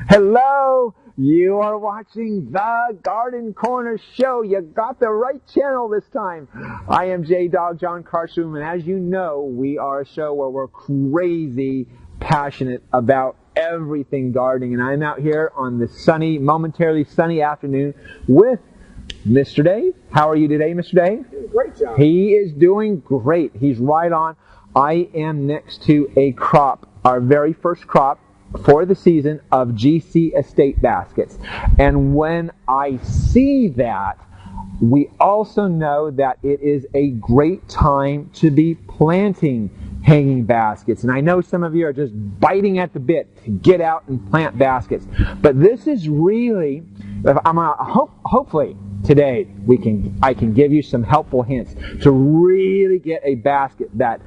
Hello! You are watching the Garden Corner Show. You got the right channel this time. I am J-Dog John Carsham, and as you know, we are a show where we're crazy passionate about everything gardening. And I'm out here on the momentarily sunny afternoon with Mr. Dave. How are you today, Mr. Dave? Great job. He is doing great. He's right on. I am next to a crop, our very first crop for the season of GC Estate baskets. And when I see that, we also know that it is a great time to be planting hanging baskets. And I know some of you are just biting at the bit to get out and plant baskets. But this is really, hopefully today I can give you some helpful hints to really get a basket that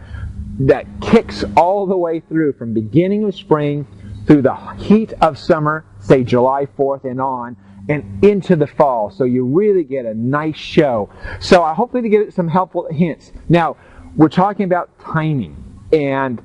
kicks all the way through from beginning of spring through the heat of summer, say July 4th and on, and into the fall. So you really get a nice show. So I hopefully to get some helpful hints. Now, we're talking about timing. And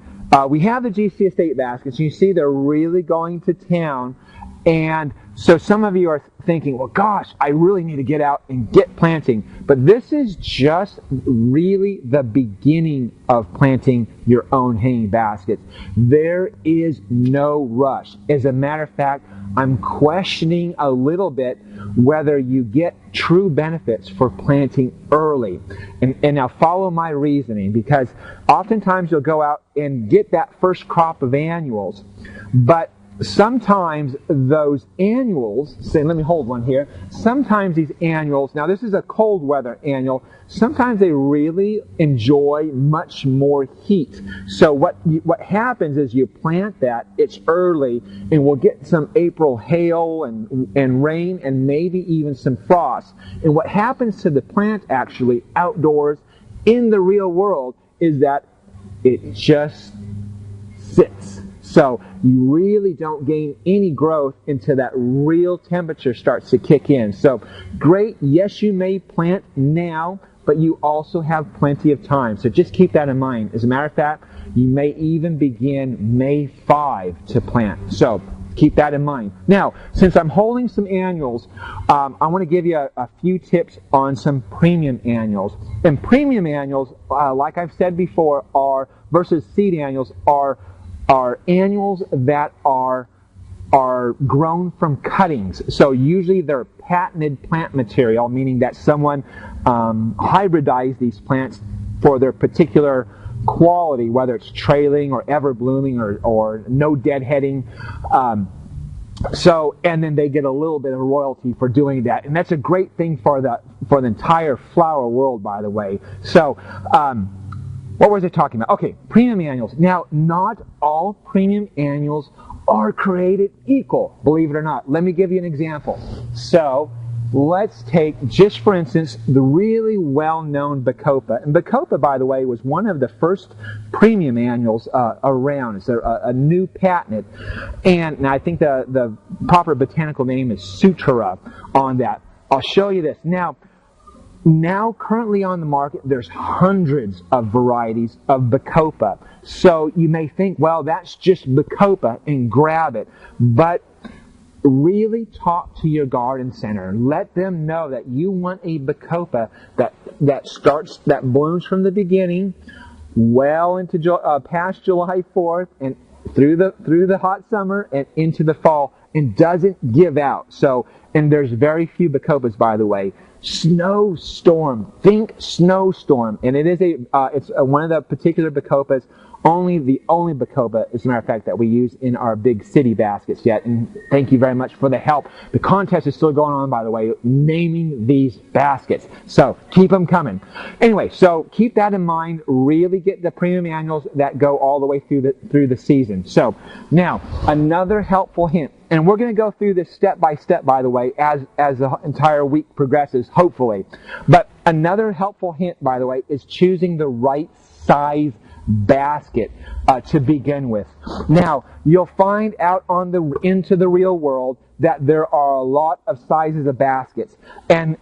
we have the GC Estate baskets. You see they're really going to town. And so some of you are thinking, well, gosh, I really need to get out and get planting. But this is just really the beginning of planting your own hanging baskets. There is no rush. As a matter of fact, I'm questioning a little bit whether you get true benefits for planting early. And now follow my reasoning, because oftentimes you'll go out and get that first crop of annuals, but sometimes those annuals, let me hold one here. Sometimes these annuals, now this is a cold weather annual, sometimes they really enjoy much more heat. So what happens is you plant that, it's early, and we'll get some April hail and rain and maybe even some frost. And what happens to the plant actually outdoors in the real world is that it just sits. So you really don't gain any growth until that real temperature starts to kick in. So great, yes, you may plant now, but you also have plenty of time. So just keep that in mind. As a matter of fact, you may even begin May 5 to plant. So keep that in mind. Now, since I'm holding some annuals, I want to give you a few tips on some premium annuals. And premium annuals, like I've said before, versus seed annuals, are annuals that are grown from cuttings. So usually they're patented plant material, meaning that someone hybridized these plants for their particular quality, whether it's trailing or ever blooming or no deadheading. And then they get a little bit of royalty for doing that, and that's a great thing for the entire flower world, by the way. So. What was I talking about? Okay, premium annuals. Now, not all premium annuals are created equal, believe it or not. Let me give you an example. So, let's take, just for instance, the really well-known Bacopa. And Bacopa, by the way, was one of the first premium annuals around. It's a new patent. And I think the proper botanical name is Sutura on that. I'll show you this. Now, currently on the market, there's hundreds of varieties of Bacopa. So you may think, well, that's just Bacopa, and grab it. But really talk to your garden center. Let them know that you want a Bacopa that blooms from the beginning, well into past July 4th, and through the hot summer and into the fall, and doesn't give out. So, and there's very few Bacopas, by the way. Snowstorm. Think snowstorm. And it is it's one of the particular Bacopas, the only Bacopa, as a matter of fact, that we use in our big city baskets yet. And thank you very much for the help. The contest is still going on, by the way, naming these baskets. So keep them coming. Anyway, so keep that in mind. Really get the premium annuals that go all the way through the season. So now, another helpful hint. And we're going to go through this step by step, by the way, as the entire week progresses, hopefully. But another helpful hint, by the way, is choosing the right size basket to begin with. Now, you'll find out into the real world that there are a lot of sizes of baskets. And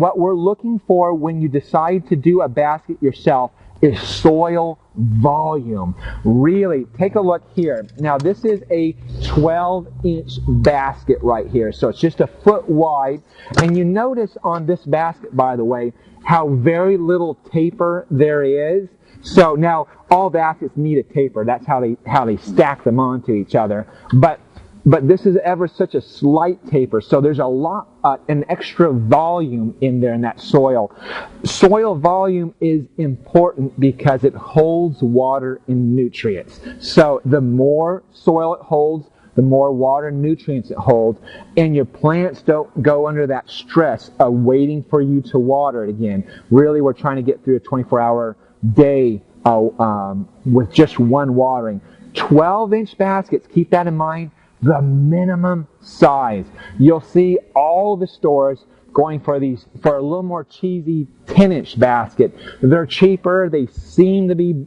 what we're looking for when you decide to do a basket yourself is soil volume. Really, take a look here. Now, this is a 12-inch basket right here. So it's just a foot wide. And you notice on this basket, by the way, how very little taper there is. So now all baskets need a taper. That's how they stack them onto each other. But this is ever such a slight taper. So there's a lot, an extra volume in there in that soil. Soil volume is important because it holds water and nutrients. So the more soil it holds, the more water and nutrients it holds, and your plants don't go under that stress of waiting for you to water it again. Really, we're trying to get through a 24-hour day with just one watering. 12-inch baskets, keep that in mind, the minimum size. You'll see all the stores going for a little more cheesy 10-inch basket. They're cheaper, they seem to be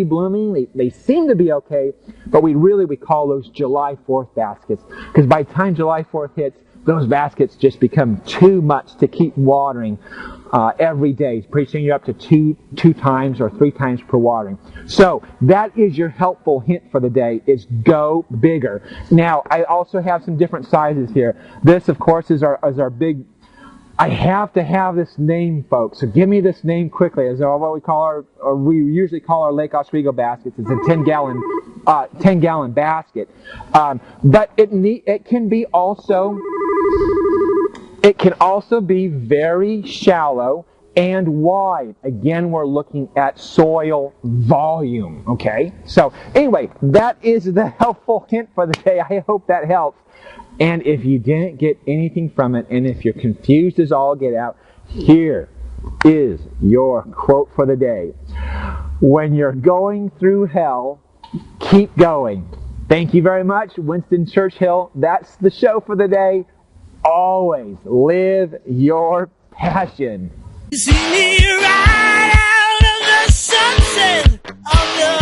blooming, they seem to be okay, but we call those July 4th baskets, because by the time July 4th hits, those baskets just become too much to keep watering every day. Pretty soon you're up to two times or 3 times per watering. So that is your helpful hint for the day, is go bigger. Now, I also have some different sizes here. This, of course, is our big... I have to have this name, folks. So give me this name quickly. As we usually call our Lake Oswego baskets. It's a 10-gallon basket. But it can also be very shallow and wide. Again, we're looking at soil volume. Okay. So anyway, that is the helpful hint for the day. I hope that helps. And if you didn't get anything from it, and if you're confused as all get out, here is your quote for the day. When you're going through hell, keep going. Thank you very much, Winston Churchill. That's the show for the day. Always live your passion. See me right out of the sunset of the